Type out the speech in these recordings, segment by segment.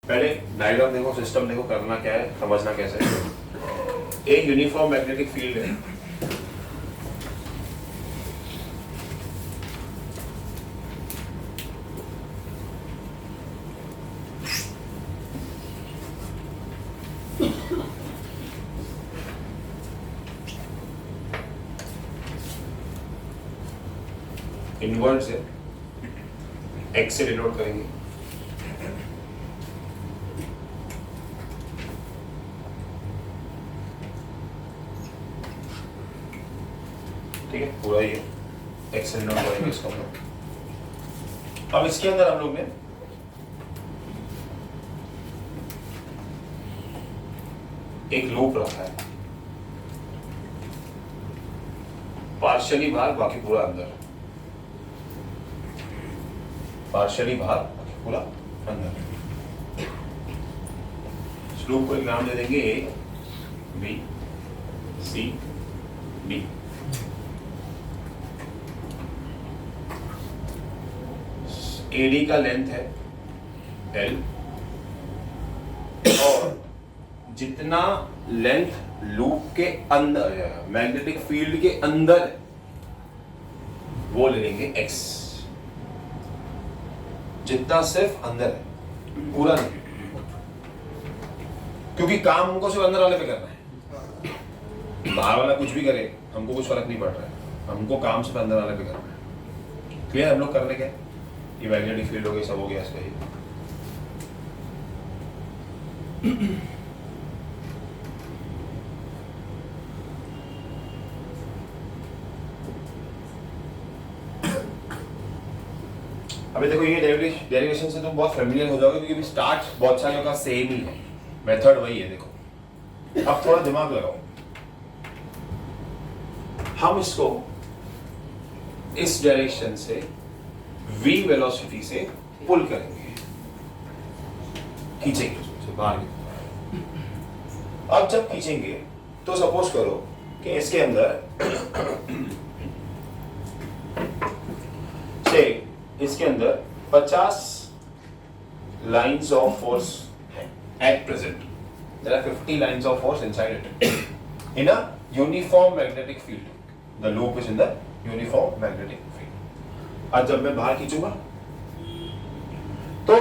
पहले डायग्राम देखो, सिस्टम देखो, करना क्या है, समझना कैसे है। एक यूनिफॉर्म मैग्नेटिक फील्ड है। इनवर्ड से एक्स से डिनोट करेंगे। ठीक है, पूरा ही है, एक्स से डिनोट करेंगे इसको हम लोग। अब इसके अंदर हम लोग ने एक लूप रखा है, पार्शियली बाहर बाकी पूरा अंदर, पार्शियली बाहर बाकी पूरा अंदर। इस लूप को एक नाम दे देंगे A B C D. AD का लेंथ है एल, और जितना लेंथ लूप के अंदर है, मैग्नेटिक फील्ड के अंदर है, वो ले लेंगे एक्स। जितना सिर्फ अंदर है, पूरा नहीं, क्योंकि काम हमको सिर्फ अंदर वाले पे करना है। बाहर वाला कुछ भी करे हमको कुछ फर्क नहीं पड़ रहा है, हमको काम सिर्फ अंदर वाले पे करना है। क्लियर? हम लोग कर रहे क्या, ये मैग्नेटिक फील्ड हो गई, सब हो गया इसका ही। अभी देखो, ये डेरिवेशन से तुम बहुत फेमिलियर हो जाओगे, क्योंकि स्टार्ट बहुत सारे का सेम ही है, मेथड वही है। देखो अब थोड़ा दिमाग लगाओ, हम इसको इस डायरेक्शन से v वेलोसिटी से पुल करेंगे, खींचेंगे उसमें बाहर की तरफ। अब जब खींचेंगे तो सपोज करो कि इसके अंदर से इसके अंदर 50 lines of force at present. There are 50 lines of force inside it in a uniform magnetic field. The loop is in the uniform magnetic field. आज जब मैं बाहर खींचूंगा तो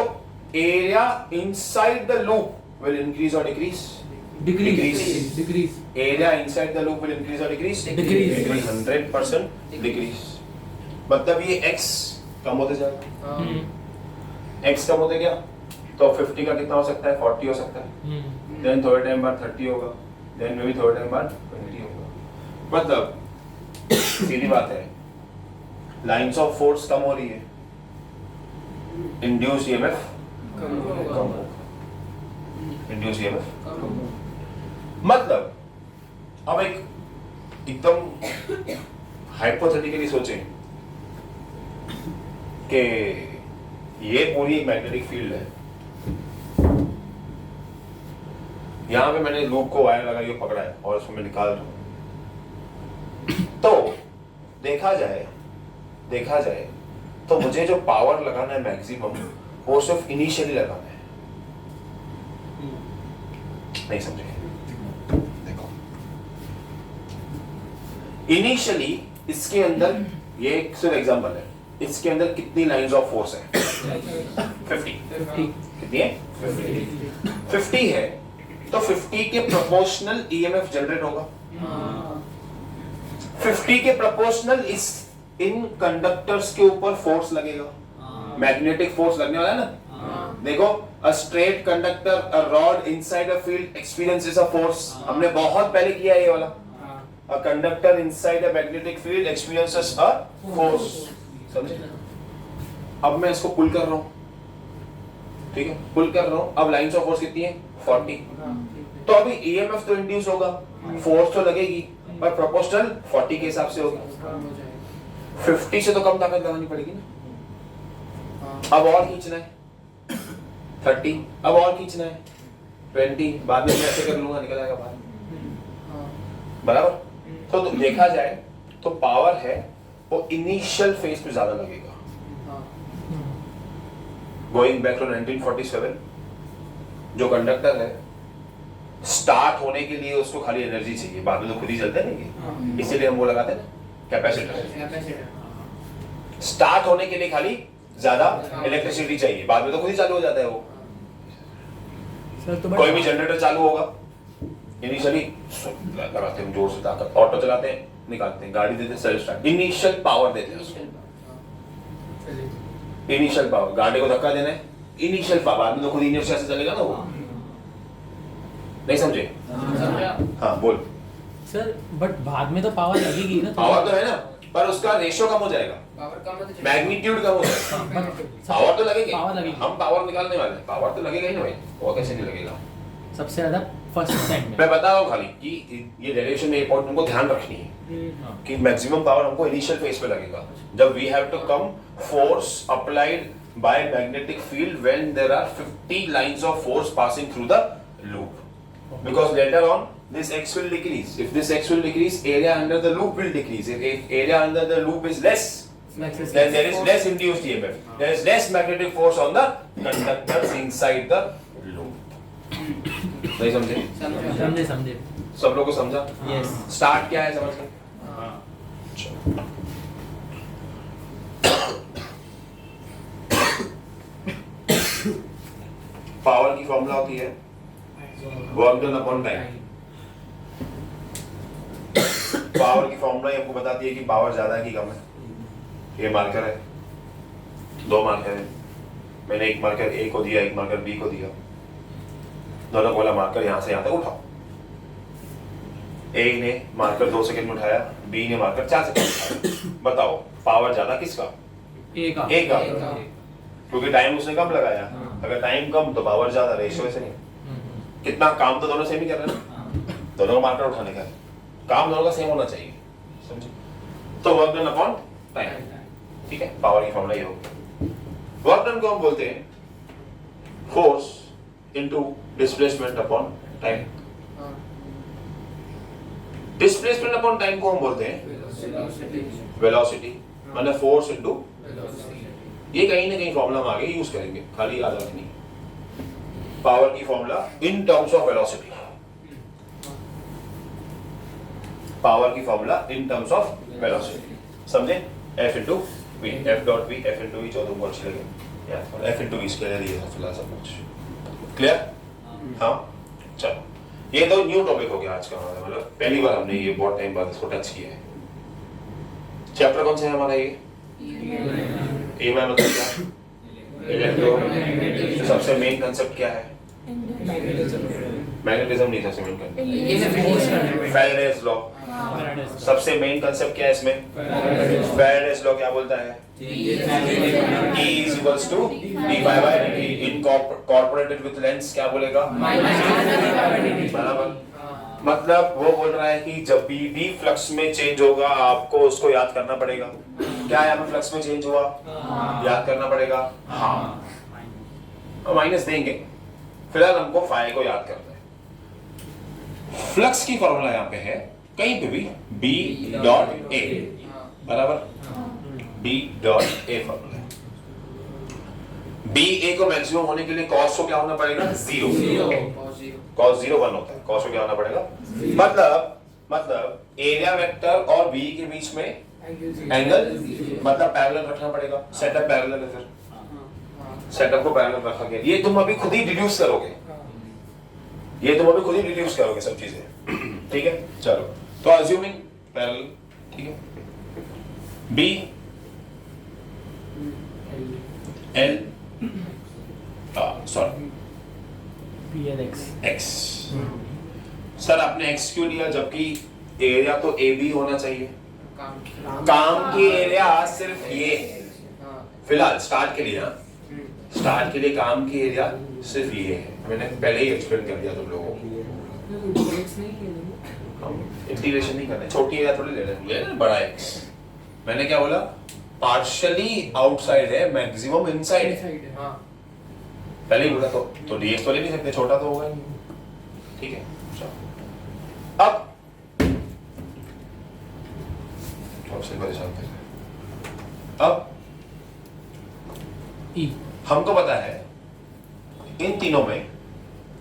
area inside the loop will increase or decrease? Decrease. Area inside the loop will increase or decrease? Decrease. 100% decrease. मतलब ये x कम होते जाएगा। x कम होते क्या? तो 50 का कितना हो सकता है? 40 हो सकता है। देन थोड़े टाइम बाद 30 होगा, देन मे बी थोड़े टाइम बाद 20 होगा। मतलब सीधी बात है, लाइंस ऑफ फोर्स कम हो रही है, इंड्यूस ईएमएफ कम होगा। इंड्यूस ईएमएफ कम होगा। मतलब अब एक एकदम हाइपोथेटिकली सोचें कि ये पूरी एक मैग्नेटिक फील्ड है, यहां पे मैंने लूप को वायर लगा के पकड़ा है और उसको मैं निकाल रहा हूं। तो देखा जाए तो मुझे जो पावर लगाना है मैक्सिमम, वो सिर्फ इनिशियली लगाना है। नहीं समझे? देखो इनिशियली इसके अंदर, ये सिर्फ एग्जांपल है, इसके अंदर कितनी लाइंस ऑफ फोर्स है? 50। कितनी है? 50 है, तो 50 के प्रोपोर्शनल ईएमएफ जनरेट होगा। 50 के प्रोपोर्शनल इस इन कंडक्टर्स के ऊपर फोर्स लगेगा, मैग्नेटिक फोर्स लगने वाला है ना। देखो, a straight conductor, a rod inside a field experiences a force. हमने बहुत पहले किया है ये वाला। A conductor inside a magnetic field experiences a force. समझे? अब मैं इसको पुल कर रहा हूं, ठीक है, पुल कर रहा हूं। अब लाइंस ऑफ फोर्स कितनी है? 40। तो अभी ईएमएफ तो इंड्यूस होगा, फोर्स तो लगेगी, पर प्रोपोर्शनल 40 के हिसाब से होगी। 50 से तो कम ताकत लगानी पड़ेगी ना। अब और खींचना है 30, अब और खींचना है 20, बाद में मैं ऐसे कर लूंगा, निकल आएगा बाहर। बराबर? तो देखा जाए तो पावर है वो इनिशियल फेज पे ज्यादा लगेगा। गोइंग बैक टू 1947, जो कंडक्टर है स्टार्ट होने के लिए उसको खाली एनर्जी चाहिए, बाद में तो खुद ही चलते नहीं, इसीलिए हम वो लगाते हैं ना कैपेसिटर। स्टार्ट होने के लिए खाली ज्यादा इलेक्ट्रिसिटी चाहिए, बाद में तो खुद ही चालू हो जाता है वो। कोई भी जनरेटर चालू होगा इनिशियली लगाते हैं जोर से ताकत, ऑटो चलाते हैं निकालते हैं, गाड़ी देते हैं सेल्फ स्टार्ट, इनिशियल पावर देते हैं उसको। इनिशियल पावर, गाड़ी को धक्का देना है इनिशियल पावर, बाद में तो खुद इनिशियल से चलेगा ना वो। नहीं समझे? हाँ बोल सर, बट बाद में तो पावर लगेगी ना। पावर तो है ना, पर उसका रेशियो कम हो जाएगा, मैग्नीट्यूड कम हो जाएगा। पावर तो लगेगी, हम पावर निकालने वाले हैं, पावर तो लगेगा ही ना भाई, वो कैसे नहीं लगेगा। सबसे ज्यादा फर्स्ट सेट में मैं बता रहा हूँ खाली कि ये डेरिवेशन में पॉइंट हमको ध्यान रखनी है कि मैक्सिमम पावर हमको इनिशियल फेज पे लगेगा, जब we have to come force applied by magnetic field when there are 50 lines of force passing through the loop, because later on this x will decrease. If this x will decrease, area under the loop will decrease. If area under the loop is less, then there is less induced EMF. There is less magnetic force on the conductors inside the loop. नहीं समझे? समझे। सब लोगों को समझा? Yes. Start क्या है समझ गए? पावर की फॉर्मूला होती है work done upon time. Power की फॉर्मूला आपको बताती है कि पावर ज्यादा है कि कम है। ये मार्कर है, दो मार्कर है, मैंने एक मार्कर ए को दिया, एक मार्कर बी को दिया, दोनों बोला मार्कर यहां से यहां तक उठाओ। ए ने मार्कर 2 सेकंड में उठाया, बी ने मार्कर 4 सेकंड में उठाया। बताओ पावर ज्यादा किसका? ए का। क्योंकि टाइम उसने कम लगाया, अगर टाइम कम तो पावर ज्यादा, रेशियो से नहीं। कितना काम तो दोनों सेम ही कर रहे हैं ना, दोनों को मार्कर उठाने का काम दोनों का सेम होना चाहिए, समझे? तो वर्क डन अपॉन टाइम, ठीक है, पावर की फॉर्मूला ये होगी। वर्क डन को हम बोलते हैं force into displacement upon time. Displacement upon time को हम बोलते हैं वेलोसिटी, मतलब फोर्स इनटू, ये कहीं ना कहीं फॉर्मूला हम आगे यूज करेंगे, खाली याद रखनी। पावर की formula in terms of velocity, power की formula in terms of velocity, समझे? F into V, F dot V, F into V, जो तुमको अच्छी लगे यार, F into V इसके लिए दिया फिलहाल सब कुछ क्लियर? हाँ चलो, ये तो न्यू टॉपिक हो गया आज का हमारा, मतलब पहली बार हमने ये बहुत टाइम बाद इसको टच किया है। चैप्टर कौन सा है हमारा? ये ए मतलब क्या? इलेक्ट्रो। सबसे मेन कंसेप्ट क्या है? मैग्नेटिज्म नहीं, सबसे मेन कंसेप्ट फैराडेज लॉ। सबसे मेन कंसेप्ट क्या है इसमें? फैराडेज लॉ क्या बोलता है? E is equals to dy by dt, incorporated with length क्या बोलेगा? बराबर। मतलब वो बोल रहा है कि जब भी फ्लक्स में चेंज होगा आपको उसको याद करना पड़ेगा। क्या यहाँ पे फ्लक्स में चेंज हुआ? याद करना पड़ेगा। हाँ, माइनस देंगे, फिलहाल हमको फाई को याद करना है। फ्लक्स की फॉर्मूला यहाँ पे है कहीं पे भी B डॉट A, बराबर, B dot A formula. B A को मैक्सिमम होने के लिए कॉस को क्या होना पड़ेगा? 0। कॉस 0 1 होता है, कॉस को क्या होना पड़ेगा? मतलब एरिया वेक्टर और B के बीच में एंगल, मतलब पैरेलल रखना पड़ेगा। सेटअप पैरेलल है, फिर सेटअप को पैरेलल रखा गया। ये तुम अभी खुद ही डिड्यूस करोगे, ये तुम अभी खुद ही डिड्यूस करोगे सब चीजें, ठीक है? चलो, तो अज्यूमिंग पैरेलल, ठीक है, B L sorry X। Sir आपने X क्यों लिया जबकि एरिया तो AB होना चाहिए? काम की एरिया सिर्फ ये फिलहाल स्टार्ट के लिए, स्टार्ट के लिए काम की एरिया सिर्फ ये है। मैंने पहले ही एक्सप्लेन कर दिया तुम लोगों को, इंटीग्रेशन नहीं करना, छोटी एरिया थोड़ी ले लेंगे, बड़ा X। मैंने क्या बोला? पार्शियली आउटसाइड है, मैक्सिमम इनसाइड है। पहले ही बोला तो dx तो ले नहीं सकते, छोटा तो होगा ही, ठीक है? अब सबसे परेशान थे, अब हमको पता है इन तीनों में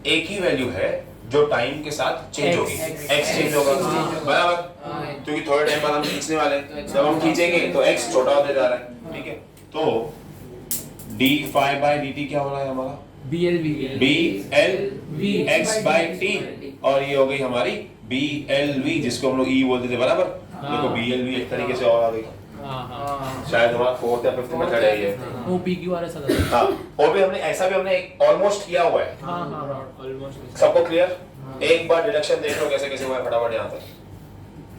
एक ही वैल्यू है जो टाइम के साथ चेंज होगी, x चेंज होगा, बराबर, क्योंकि थोड़े टाइम बाद हम खींचने वाले हैं, जब हम खींचेंगे तो x छोटा होते जा रहा है, ठीक है। तो d∅/dt क्या हो रहा है हमारा, BLV x by t, और ये हो गई हमारी BLV जिसको हम लोग E बोलते थे, बराबर। देखो BLV एक तरीके से और आ गई, शायद हमारा 4th या 5th मेथड है ये। OPQRS हाँ, और भी हमने ऐसा भी हमने ऑलमोस्ट किया हुआ है। ऑलमोस्ट सबको क्लियर? एक बार डिडक्शन देख लो कैसे कैसे हुआ है फटाफट यहाँ तक।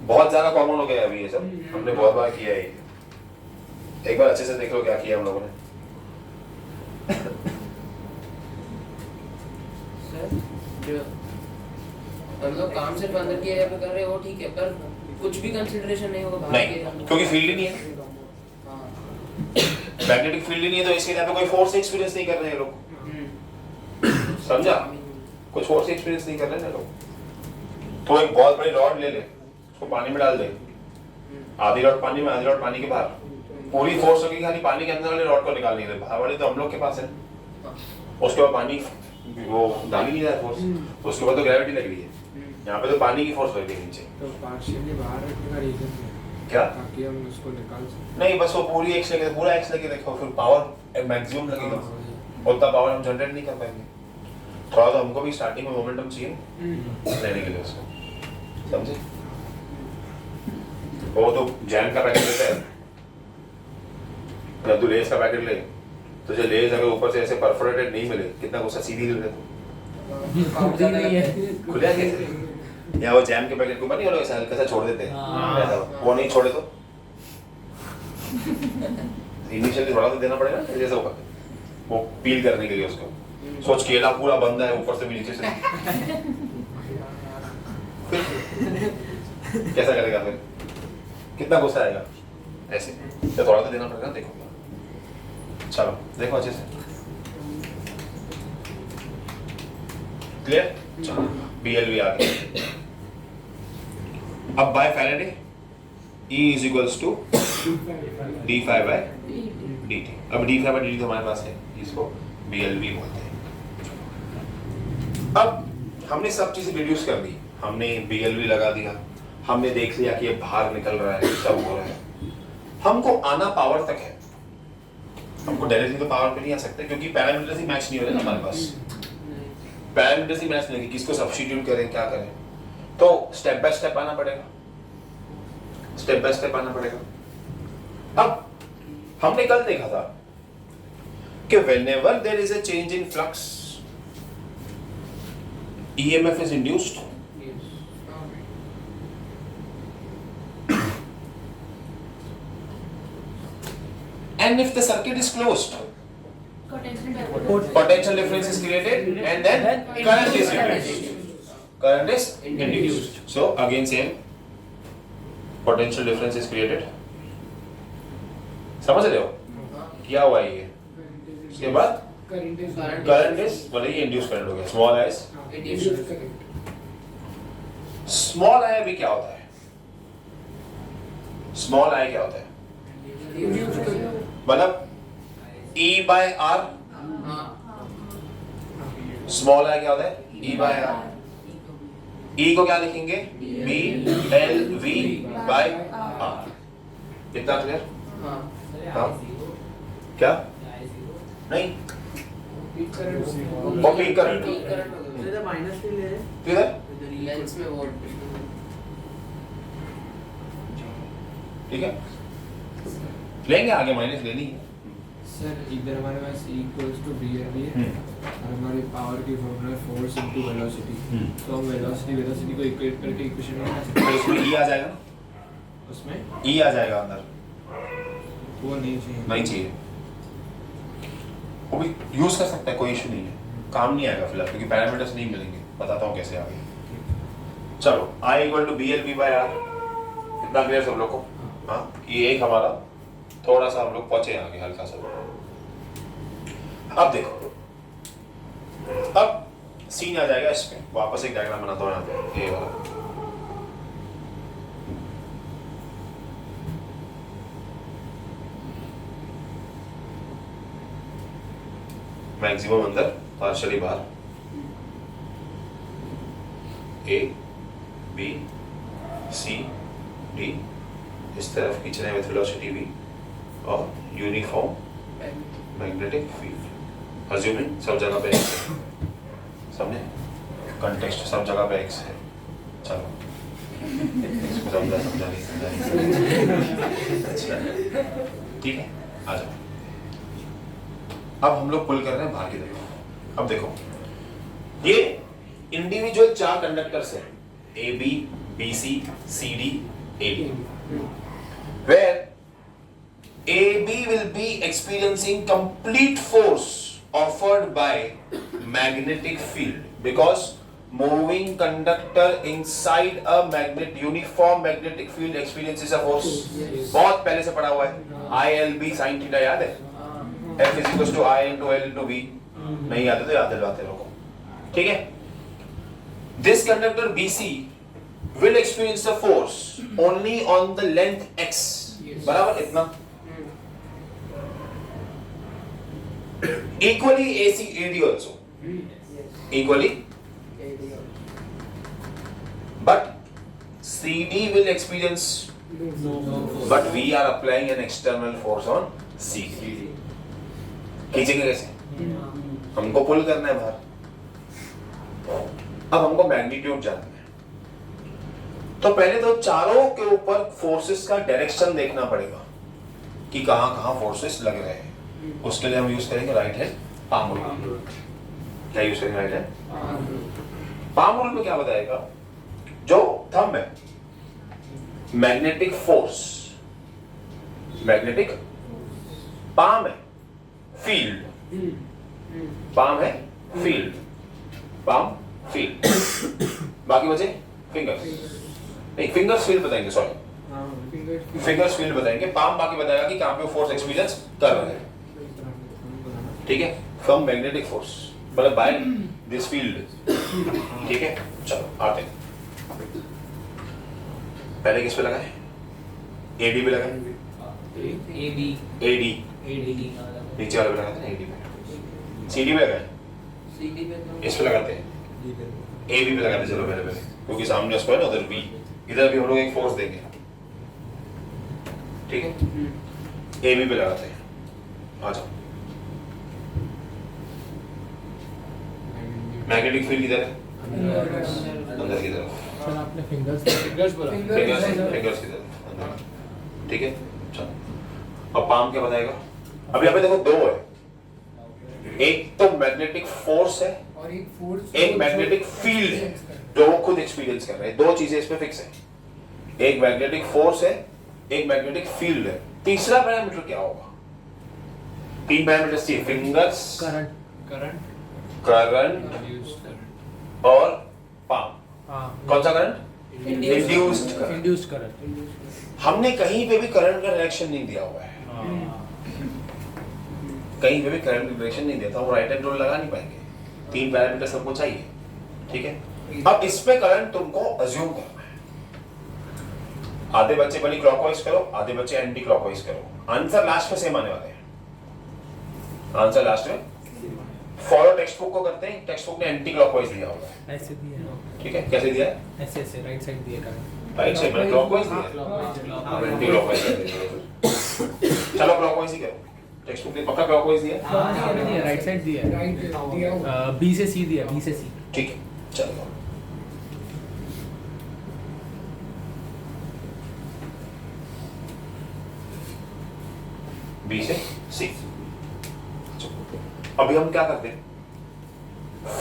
बहुत ज्यादा कॉमन हो गया अभी ये सब, हमने बहुत बार किया है। एक बार अच्छे से देख लो क्या किया हम लोगों ने। हम लोग काम सिर्फ अंदर के एरिया पे कर रहे हो, ठीक है, पर कुछ भी कंसीडरेशन नहीं होगा बाहर के नहीं, क्योंकि फील्ड ही नहीं है, मैग्नेटिक फील्ड ही नहीं है, तो इसके यहाँ पे कोई फोर्स एक्सपीरियंस नहीं कर रहे हैं लोग, समझा? कुछ फोर्स एक्सपीरियंस नहीं कर रहे हैं लोग। तो एक बहुत बड़ी रॉड ले ले, उसको पानी में डाल दे, आधी रॉड पानी में आधी रॉड पानी के बाहर, पूरी फोर्स होगी खाली पानी के अंदर वाली रॉड को निकालनी है, बाहर वाली तो हम लोग के पास है। उसके बाद पानी वो डाल ही नहीं रहा है फोर्स, तो उसके बाद तो ग्रेविटी लग रही है, यहाँ पे तो पानी की फोर्स लग रही है नीचे। तो पार्शियली बाहर रखने का रीजन क्या? ताकि हम उसको निकाल सकें। नहीं, बस वो पूरी एक्स लगे, पूरा एक्स लगे देखो, फिर पावर मैक्सिमम लगेगा, उतना पावर हम जनरेट नहीं कर पाएंगे। थोड़ा तो हमको भी स्टार्टिंग में मोमेंटम चाहिए लेने के लिए उसको, समझे? वो तो जैम का पैकेट लेता है, जब तू लेस का पैकेट ले, तो जो लेस अगर ऊपर से ऐसे परफोरेटेड नहीं मिले, कितना गुस्सा सीधी ले ले खुले कैसे, या वो जैम के पैकेट के ऊपर नहीं वो लोग ऐसा हल्का सा छोड़ देते हैं, ऐसा वो नहीं छोड़े तो इनिशियली थोड़ा तो देना पड़ेगा ना, जैसे वो पील करने के लिए उसको। सोच केला पूरा बंद है ऊपर से भी नीचे से कैसा करेगा फिर, कितना गुस्सा आएगा ऐसे, तो थोड़ा तो देना पड़ेगा ना। देखो चलो देखो अच्छे से, क्लियर? चलो BLV आ गया। अब by Faraday E is equals to d∅/dt। अब d∅/dt तो हमारे पास है, इसको BLV बोलते हैं। अब हमने सब चीजें रिड्यूस कर दी, हमने BLV लगा दिया, हमने देख लिया कि ये बाहर निकल रहा है, सब हो रहा है, हमको आना पावर तक है। हमको डायरेक्टली तो पावर पे नहीं आ सकते क्योंकि पैरामीटर्स ही मैच नहीं हो रहे ना हमारे पास, पैरामीटर्स ही मैच नहीं, किसको सब्स्टिट्यूट करें क्या करें, तो स्टेप बाय स्टेप आना पड़ेगा, स्टेप बाय स्टेप आना पड़ेगा। अब हमने कल देखा था कि whenever there is a change in flux, EMF is induced, and if the circuit is closed, potential difference is created and then current is induced. Current is induced. So again same, potential difference is created. समझ रहे हो क्या हुआ ये? उसके बाद current is बोले ये इंड्यूस करंट हो गया, स्मॉल आई। स्मॉल आई भी क्या होता है? स्मॉल आई क्या होता है? मतलब E/R, स्मॉल आई क्या होता है? E/R। E को क्या लिखेंगे? BLV/R। कितना क्लियर? हाँ क्या? नहीं वो पीक करंट किधर? लेंस में वोल्ट, ठीक है, लेंगे आगे, माइनस लेनी है। सर इधर हमारे पास E equals to BLV है और हमारी पावर की फॉर्मूला फोर्स इनटू वेलोसिटी, तो हम वेलोसिटी को इक्वेट करके इक्वेशन में लिख सकते तो इसमें E आ जाएगा ना, हैं। उसमें E आ जाएगा अंदर, वो नहीं चाहिए, नहीं चाहिए, वो भी यूज कर सकता है, कोई इशू नहीं है, काम नहीं आएगा फिलहाल क्योंकि पैरामीटर्स नहीं मिलेंगे, बताता हूँ कैसे आगे। चलो I equal to BLV/R, इतना क्लियर सब लोग को? हाँ, ये एक हमारा थोड़ा सा हम लोग पहुंचे आगे हल्का सा। अब देखो, अब सीन आ जाएगा इस पे, वापस एक डायग्राम बनाता हूँ यहाँ पे, ये वाला। मैक्सिमम अंदर, पार्शियली बाहर। ए बी सी डी, इस तरफ खींच रहे हैं विथ वेलोसिटी v और यूनिफॉर्म मैग्नेटिक फील्ड। अज्यूमिंग सब जगह पे x है, समझे, कंटेक्स्ट सब जगह पे x है। चलो इसको समझा नहीं अच्छा ठीक है, आ जाओ। अब हम लोग पुल कर रहे हैं बाहर की तरफ। अब देखो ये इंडिविजुअल 4 कंडक्टर्स हैं, A B B C C D A D, where AB will be experiencing complete force offered by magnetic field because moving conductor inside a uniform magnetic field experiences a force. बहुत पहले से पढ़ा हुआ है, ILB sin theta याद है, F is equals to I into L into V, नहीं याद है तो याद दिलवाते लोगों, ठीक है। This conductor BC will experience the force only on the length x, बराबर इतना। Equally AC AD also, equally, but CD will experience, but we are applying an external force on CD. खींचेंगे कैसे? हमको पुल करना है बाहर, अब हमको मैग्नीट्यूड जानना है। तो पहले तो चारों के ऊपर फोर्सेस का डायरेक्शन देखना पड़ेगा कि कहां कहां फोर्सेस लग रहे हैं। उसके लिए हम यूज करेंगे राइट हैंड पाम रूल। क्या यूज करेंगे? राइट हैंड पाम रूल में क्या बताएगा, जो थंब है मैग्नेटिक फोर्स, मैग्नेटिक पाम है फील्ड, पाम है फील्ड, पाम फील्ड, बाकी बचे फिंगर्स, नहीं फिंगर्स फील्ड बताएंगे, सॉरी फिंगर्स फील्ड बताएंगे, पाम बाकी बताएगा कि कहां पे फोर्स एक्सपीरियंस कर रहे हैं, ठीक है, फ्रॉम मैग्नेटिक फोर्स मतलब बाय दिस फील्ड, ठीक है। चलो आते हैं, पहले किस पे लगाए? एडी पे लगाए, एडी एडी एडी नीचे वाले पे लगाते हैं, एडी पे, सीडी पे लगाए, सीडी पे तो इस पे लगाते हैं, एबी पे लगाते, चलो पहले क्योंकि सामने उसको है ना, उधर बी, इधर भी हम लोग एक फोर्स देंगे, ठीक है, एबी पे लगाते हैं, आ जाओ। मैग्नेटिक फील्ड किधर है? अंदर की तरफ, सर आपने फिंगर्स बोला, फिंगर्स की तरफ अंदर, ठीक है। चलो अब पाम क्या बताएगा? अब यहाँ पे देखो दो है, एक तो मैग्नेटिक फोर्स है और एक फोर्स, एक मैग्नेटिक फील्ड है, दो खुद एक्सपीरियंस कर रहे हैं, दो चीजें इस पे फिक्स है, एक मैग्नेटिक फोर्स है, एक मैग्नेटिक फील्ड है। तीसरा पैरामीटर क्या होगा? 3 पैरामीटर्स चाहिए, फिंगर्स, करंट करंट और पाम। हाँ कौन सा current? Induced current. Induced current, हमने कहीं पे भी करंट का डायरेक्शन नहीं दिया हुआ है, कहीं पे भी करंट का डायरेक्शन नहीं दिया, तो हम राइट हैंड रूल लगा नहीं पाएंगे, 3 पैरामीटर सबको चाहिए, ठीक है। अब इस पे करंट तुमको अज्यूम करना है, आधे बच्चे पहले क्लॉकवाइज करो, आधे बच्चे एंटी क्लॉकवाइज करो, आंसर लास्ट में सेम आने वाले हैं, आंसर लास्ट में फॉलो टेक्स्ट बुक को करते हैं, टेक्स्ट बुक ने एंटी क्लॉकवाइज दिया होगा, ऐसे दिया है, ठीक है। कैसे दिया है? ऐसे ऐसे राइट साइड दिया करंट, राइट साइड में क्लॉकवाइज दिया है, अब एंटी क्लॉकवाइज कर देंगे, चलो क्लॉकवाइज ही करो, टेक्स्ट बुक ने पक्का क्लॉकवाइज दिया है, राइट साइड दिया है, राइट दिया हुआ। बी से सी दिया, बी से सी, ठीक है। चलो बी से सी, अभी हम क्या करते हैं,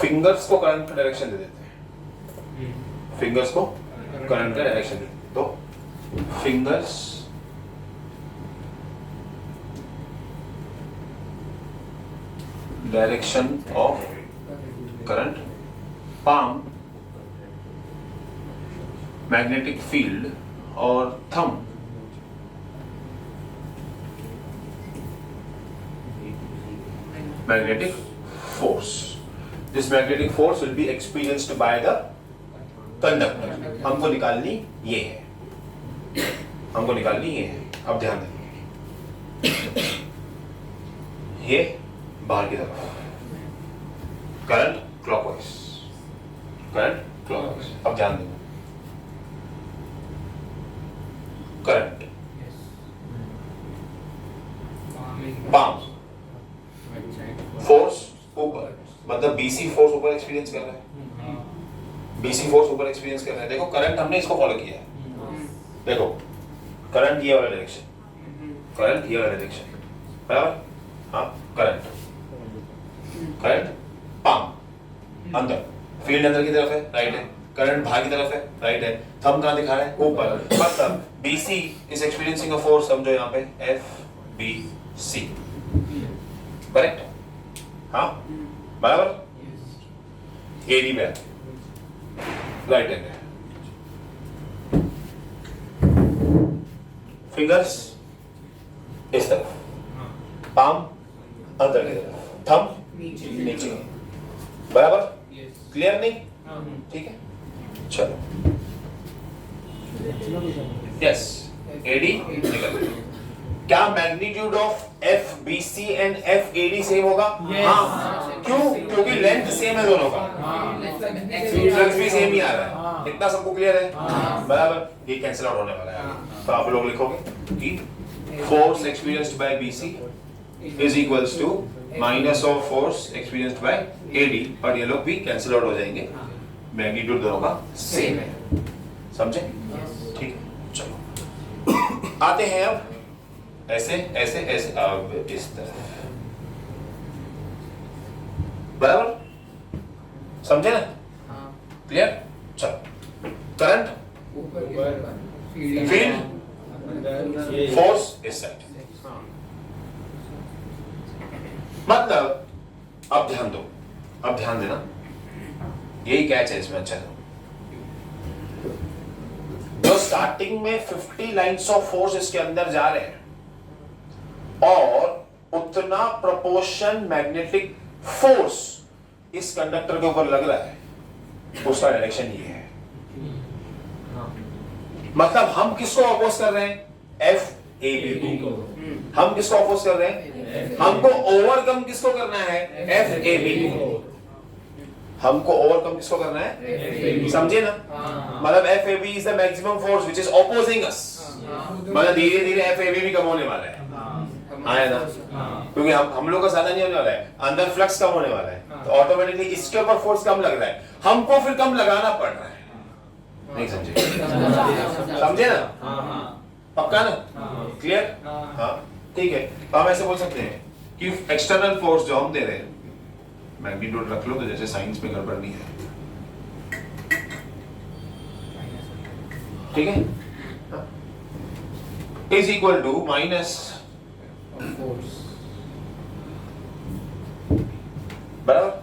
फिंगर्स को करंट का डायरेक्शन दे देते हैं, फिंगर्स को करंट का डायरेक्शन दे देते हैं, तो fingers direction of current, palm magnetic field और thumb magnetic force. This magnetic force will be experienced by the conductor. हमको निकालनी ये है, हमको निकालनी ये है। अब ध्यान दें, ये बाहर की तरफ करंट क्लॉकवाइज, करंट क्लॉकवाइज। अब ध्यान दो, करंट पाम, फोर्स ऊपर, मतलब बीसी फोर्स ऊपर एक्सपीरियंस कर रहा है, बीसी फोर्स ऊपर एक्सपीरियंस कर रहा है। देखो करंट हमने इसको फॉलो किया है, देखो करंट ये वाला डायरेक्शन, करंट ये वाला डायरेक्शन, बराबर। हाँ करंट, करंट पाम अंदर, फील्ड अंदर की तरफ है, राइट है, करंट बाहर की तरफ है, राइट है, थंब कहाँ दिखा रहा है, ऊपर, मतलब BC is experiencing a force, समझो यहाँ पे FBC, करेक्ट। हाँ बराबर, AD पे राइट हैंड है, फिंगर्स इस तरफ, पाम अंदर की तरफ, थंब नीचे, बराबर, क्लियर नहीं? ठीक है, चलो यस, AD निकल। क्या magnitude of FBC and FAD same होगा? हाँ, क्यों? क्योंकि लेंथ सेम है दोनों का, फ्लक्स भी सेम ही आ रहा है, इतना सबको क्लियर है, बराबर। ये कैंसिल आउट होने वाला है, तो आप लोग लिखोगे कि force experienced by BC is equals to minus of force experienced by AD, और ये लोग भी कैंसिल आउट हो जाएंगे, मैग्नीट्यूड दोनों का सेम है, समझे? ठीक है, चलो आते हैं अब ऐसे ऐसे ऐसे, अब इस तरफ, बराबर, समझे ना? क्लियर? चलो, करंट फील्ड फोर्स इस साइड, मतलब अब ध्यान दो, अब ध्यान देना, यही कैच है इसमें। अच्छा जो स्टार्टिंग में 50 लाइंस ऑफ फोर्स इसके अंदर जा रहे हैं और उतना प्रोपोर्शन मैग्नेटिक फोर्स इस कंडक्टर के ऊपर लग रहा है, उसका डायरेक्शन ये है। मतलब हम किसको अपोज कर रहे हैं? FAB को। हम किसको अपोज कर रहे हैं? हमको ओवरकम किसको करना है? FAB को। हमको ओवरकम किसको करना है? समझे ना? मतलब FAB is the maximum force which is opposing us, मतलब धीरे धीरे FAB भी कम होने वाला है, आया ना? क्योंकि हम लोग का ज्यादा नहीं होने वाला है, अंदर फ्लक्स कम होने वाला है, तो ऑटोमेटिकली इसके ऊपर फोर्स कम लग रहा है, हमको फिर कम लगाना पड़ रहा है। नहीं समझे? समझे ना? पक्का ना? क्लियर? हाँ ठीक है। तो हम ऐसे बोल सकते हैं कि एक्सटर्नल फोर्स जो हम दे रहे हैं, मैग्नीट्यूड रख लो तो जैसे साइंस में गड़बड़ नहीं है, ठीक है, इज इक्वल टू माइनस बराबर।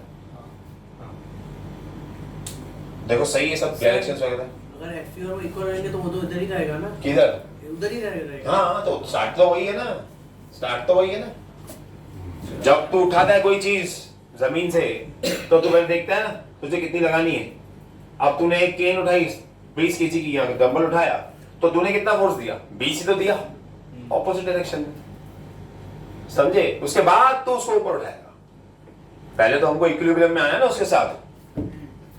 देखो सही है सब डायरेक्शंस वगैरह। अगर FP और वो इक्वल रहेंगे तो वो तो इधर ही रहेगा ना, किधर? उधर ही रहेगा। हाँ तो स्टार्ट तो वही है ना, स्टार्ट तो वही है ना। जब तू उठाता है कोई चीज जमीन से तो तू पहले देखता है ना तुझे कितनी लगानी है। अब तूने एक केन उठाई 20 kg की, यहाँ डंबल उठाया तो तूने कितना फोर्स दिया? 20 ही तो दिया, ऑपोजिट डायरेक्शन में, समझे? उसके बाद तो उसको ऊपर उठाएगा, पहले तो हमको इक्विलिब्रियम में आया ना उसके साथ,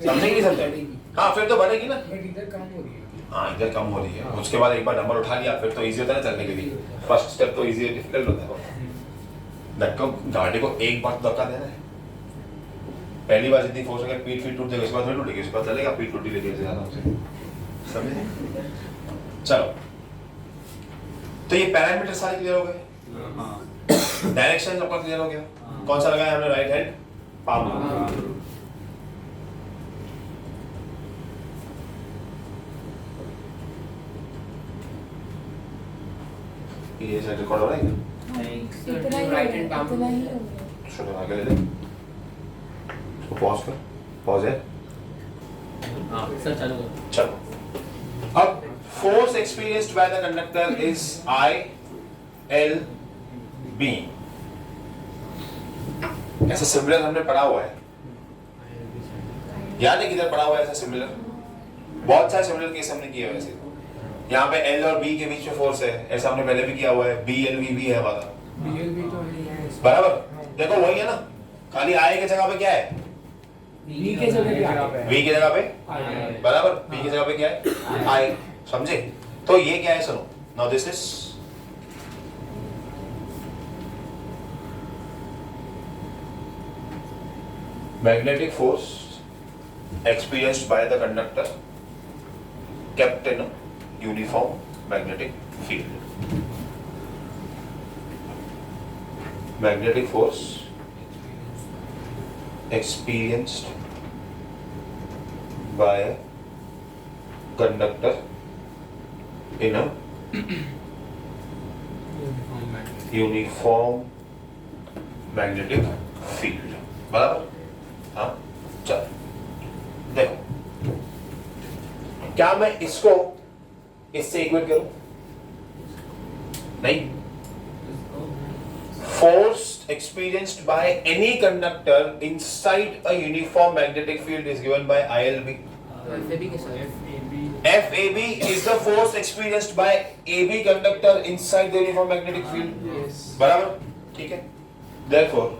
समझे कि नहीं समझे? हाँ फिर तो बढ़ेगी ना, इधर कम हो रही है। हाँ इधर कम हो रही है, उसके बाद एक बार डंबल उठा लिया फिर तो इजी होता है चलने के लिए। फर्स्ट स्टेप तो इजी डिफिकल्ट होता है, धक्का गाड़ी को एक बार धक्का देना है, पहली बार जितनी फोर्स अगर पीठ टूट जाएगी उसके बाद नहीं टूटेगी, उसके बाद चलेगा पीठ टूटी लेके ज्यादा से, समझे? चलो तो ये पैरामीटर सारे क्लियर हो गए, डायरेक्शन सबका क्लियर हो गया। कौन सा लगाया हमने? Right hand palm. ये सेट रिकॉर्ड हो रहा है क्या? इतना ही राइट हैंड पाम। इतना ही हो गया। चलो आगे ले ले, इसको पॉज कर, पॉज है। हाँ सर चालू करो। चलो अब force experienced by the conductor is I L B। ऐसा सिमिलर हमने पढ़ा हुआ है, याद है किधर पढ़ा हुआ है ऐसा सिमिलर? बहुत सारे सिमिलर केस हमने किए हैं वैसे। यहाँ पे L और B के बीच में फोर्स है, ऐसा हमने पहले भी किया हुआ है, BLV भी है हमारा, BLB तो है बराबर। देखो वही है ना, खाली I के जगह पे क्या है? V के जगह पे V की जगह पे I बराबर, V की जगह पे क्या है I, समझे? तो ये क्या है सुनो, now this is magnetic force experienced by the conductor kept in a uniform magnetic field. Magnetic force experienced by a conductor in a uniform magnetic field. बराबर? हाँ, चल देखो, क्या मैं इसको इससे इक्वेट करूं? नहीं. Force experienced by any conductor inside a uniform magnetic field is given by ILB. तो FAB के साथ FAB is the force experienced by AB conductor inside the uniform magnetic field. Yes. बराबर? ठीक है. Therefore,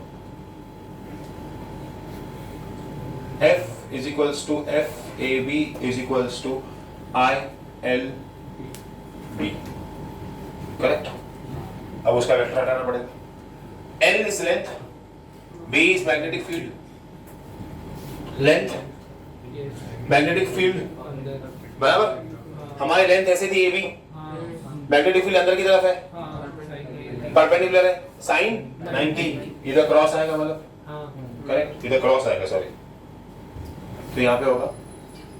F is equals to FAB is equals to ILB. Correct? अब उसका vector हटाना पड़ेगा. L is length, B is magnetic field. Length, magnetic field, बराबर? हमारी length ऐसे थी AB, मैग्नेटिक फील्ड अंदर की तरफ है, परपेंडिकुलर है, साइन 90, इधर क्रॉस आएगा मतलब, करेक्ट? इधर क्रॉस आएगा, सॉरी. तो यहाँ पे होगा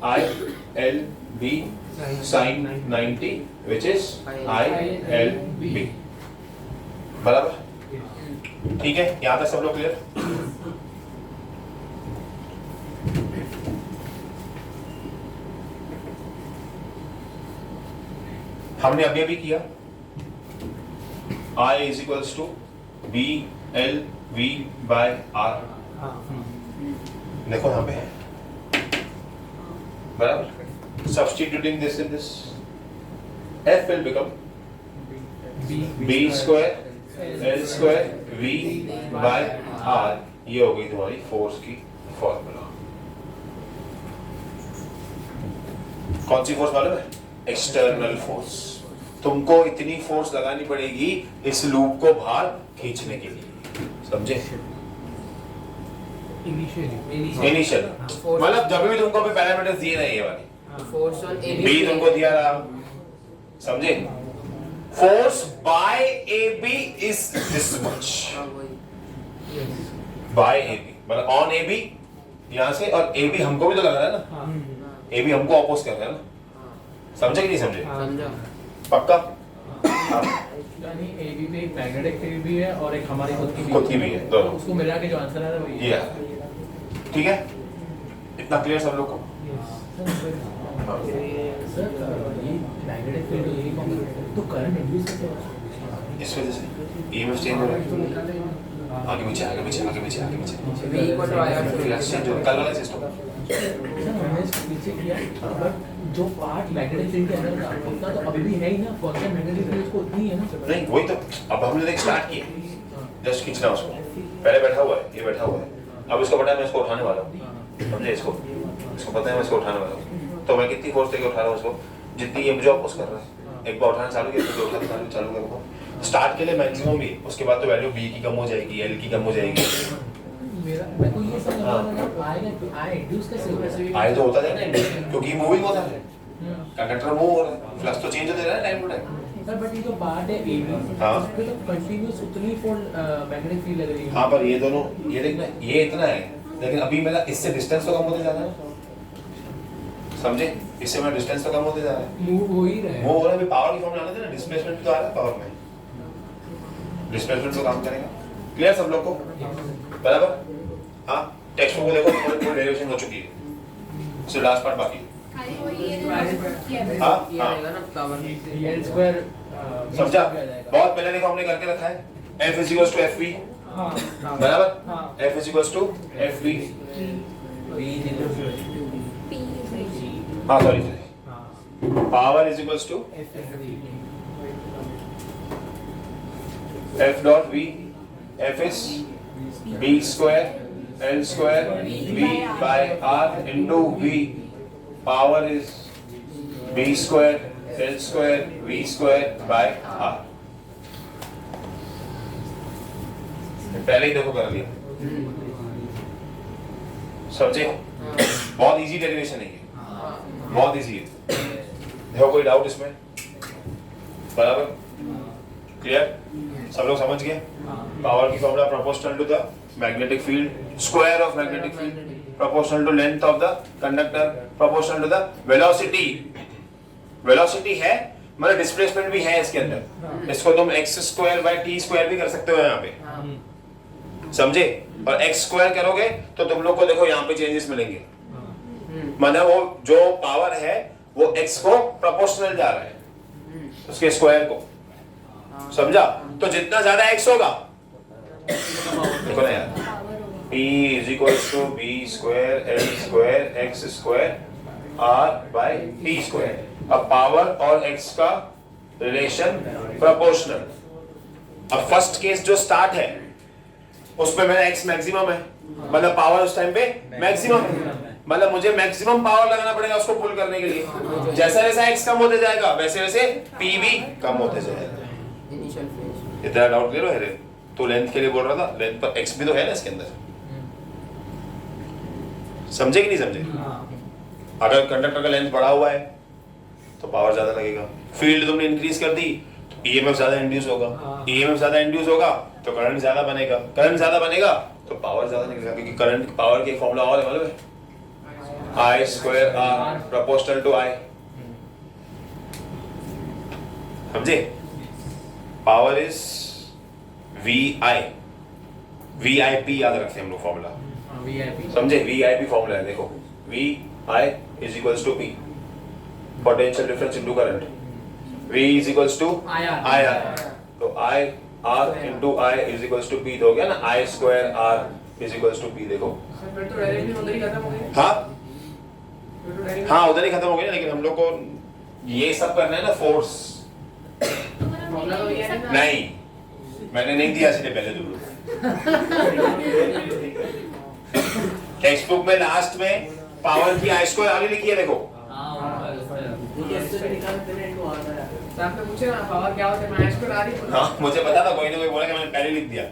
ILB sin 90 which is ILB. बराबर? ठीक है, यहाँ तक सब लोग क्लियर? हमने अभी अभी किया I is equals to BLV by R. देखो यहाँ पे है, बराबर? Substituting this in this, F will become B square L square V by R. ये हो गई तुम्हारी फोर्स की फॉर्मूला. कौन सी फोर्स मालूम है? External force. तुमको इतनी फोर्स लगानी पड़ेगी इस लूप को बाहर खींचने के लिए, समझे? इनिशियल मतलब जब भी तुमको अभी पैरामीटर्स दिए नहीं ये वाली, फोर्स ऑन AB बी तुमको दिया रहा, समझे? Force by AB is this much, by AB मतलब ऑन AB यहाँ से, और AB हमको भी तो लग रहा है ना, AB हमको अपोज कर रहा है ना, समझे कि नहीं समझे? समझा. पक्का? यानी AB में एक मैग्नेटिक फील्ड भी है और एक हमारी खुद की भी है, दोनों. उसको मिला के जो आंसर है वही ये ठीक है, इतना क्लियर सब लोग को? सर ये मैग्नेटिक फील्ड यही कौन तो करंट इंड्यूस कैसे होगा? इस वजह से EMF चेंज हो रहा है, आगे पीछे आगे पीछे आगे पीछे आगे पीछे, V equal to IR flux change हो रहा है. कल वाला सिस्टम सर मैंने इसको पीछे किया बट जो पार्ट मैग्नेटिक फील्ड के अंदर था उतना तो अभी भी है ही ना, फॉर्चून मैग्नेटिक फील्ड उसको उतनी है ना. नहीं, वही तो अब हमने देख स्टार्ट किया, जस्ट खींचना उसको. पहले बैठा हुआ है, ये बैठा हुआ है, अब इसको पता है मैं इसको उठाने वाला हूँ, समझे? इसको पता है मैं इसको उठाने वाला हूँ, तो मैं कितनी फोर्स देके उठा रहा हूँ उसको, जितनी ये मुझे अपोज कर रहा है. एक बार उठाना चालू किया फिर उठाना चालू करूँगा. स्टार्ट के लिए मैक्सिमम भी, उसके बाद तो वैल्यू B की कम हो जाएगी, L की कम हो जाएगी. मैं तो ये समझ रहा हूँ आएगा आई इंड्यूस कैसे होगा? आए तो होता जाएगा क्योंकि मूविंग होता है, कंडक्टर मूव हो रहा है, फ्लक्स तो चेंज होते रहा है time to time. Sir but ये जो पार्ट है AB हाँ. उस पे तो कंटीन्यूअस उतनी फोर्स मैग्नेटिक फील्ड लग रही है. हाँ, पर ये दोनों, ये देखना, ये इतना है, लेकिन अभी मेरा इससे डिस्टेंस तो कम होते जा रहा है, समझे? इससे मेरा डिस्टेंस तो कम होते जा रहा है, मूव हो ही रहा है. वो हो रहा है. अभी पावर की फॉर्म लाने थे ना, डिस्प्लेसमेंट तो आ रहा है पावर में, डिस्प्लेसमेंट तो काम करेगा. क्लियर सब लोग को? बराबर? हाँ, टेक्स्ट बुक देखो, पूरी डेरिवेशन हो चुकी है, सिर्फ लास्ट पार्ट बाकी है. हाँ ये हाँ, रहेगा ना पावर. L स्क्वायर समझा? बहुत पहले देखो हमने करके रखा है, F is equals to FV, बराबर? F is equals to FV. हाँ sorry, power is equals to F dot V. F is B square L square V by R into V. Power is V square L square V square by R. पहले ही देखो कर लिया, समझे? बहुत easy derivation है ये, बहुत easy है। देखो कोई डाउट इसमें? बराबर क्लियर? सब लोग समझ गए? पावर की formula proportional to the magnetic field, square of magnetic field, proportional to length of the conductor, proportional to the velocity. Velocity है मतलब डिस्प्लेसमेंट भी है इसके अंदर। इसको तुम x square by t square भी कर सकते हो यहाँ पे, समझे? और x स्क्वायर करोगे तो तुम लोग को देखो यहाँ पे चेंजेस मिलेंगे, मतलब वो जो पावर है वो x को प्रोपोर्शनल जा रहा है उसके स्क्वायर को, समझा? तो जितना ज्यादा x होगा, देखो ना यार, P is equals to B square L square X square R by T square। अब पावर और x का रिलेशन प्रोपोर्शनल। अब फर्स्ट केस जो स्टार्ट है उसमें मेरा x मैक्सिमम है, मतलब पावर उस टाइम पे मैक्सिमम है, मतलब मुझे मैक्सिमम पावर लगाना पड़ेगा उसको पुल करने के लिए। जैसा जैसा x कम होते जाएगा वैसे वैसे p भी कम होते जाएगा। Initial phase. इतना डाउट क्लियर हो? अरे तो लेंथ के लिए बोल रहा था, लेंथ पर x भी तो है ना इसके अंदर, समझे कि नहीं समझे? अगर कंडक्टर का लेंथ बढ़ा हुआ है तो पावर ज्यादा लगेगा। फील्ड तुमने इंक्रीज कर दी तो ईएमएफ ज्यादा इंड्यूस होगा, ईएमएफ ज्यादा इंड्यूस होगा तो करंट ज्यादा बनेगा, करंट ज्यादा बनेगा तो पावर ज्यादा निकलेगा, क्योंकि करंट पावर की फॉर्मूला और है मालूम है, I square R proportional to I, समझे? पावर इज VI, VIP याद रखें हम लोग फॉर्मूला, समझे? VIP फॉर्मूला है, देखो VI is equals to P, potential difference into current, V is equals to IR, तो IR into I is equals to P, तो हो गया ना I square R is equals to P। देखो फिर तो डायरेक्टली उधर ही खत्म हो गई। हाँ फिर तो डायरेक्ट हाँ उधर ही खत्म हो गया, लेकिन हम लोग को ये सब करना है ना फोर्स। नहीं, मैंने नहीं दिया इसलिए पहले तुम लोग टेक्स्ट बुक में लास्ट में पावर की आई स्क्वायर आगे लिखी है, देखो आपने पूछे ना पावर क्या होता है, मैं इसको ला रही हूँ। हाँ मुझे पता था, कोई ना कोई बोला कि मैंने पहले लिख दिया।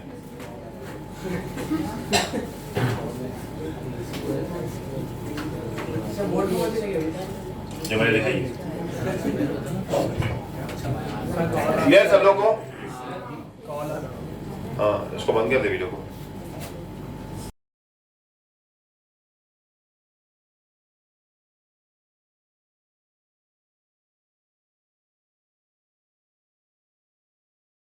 बोर्ड में नहीं है जो मैंने लिखा ही क्लियर सब लोग को? हाँ इसको बंद कर दे वीडियो को।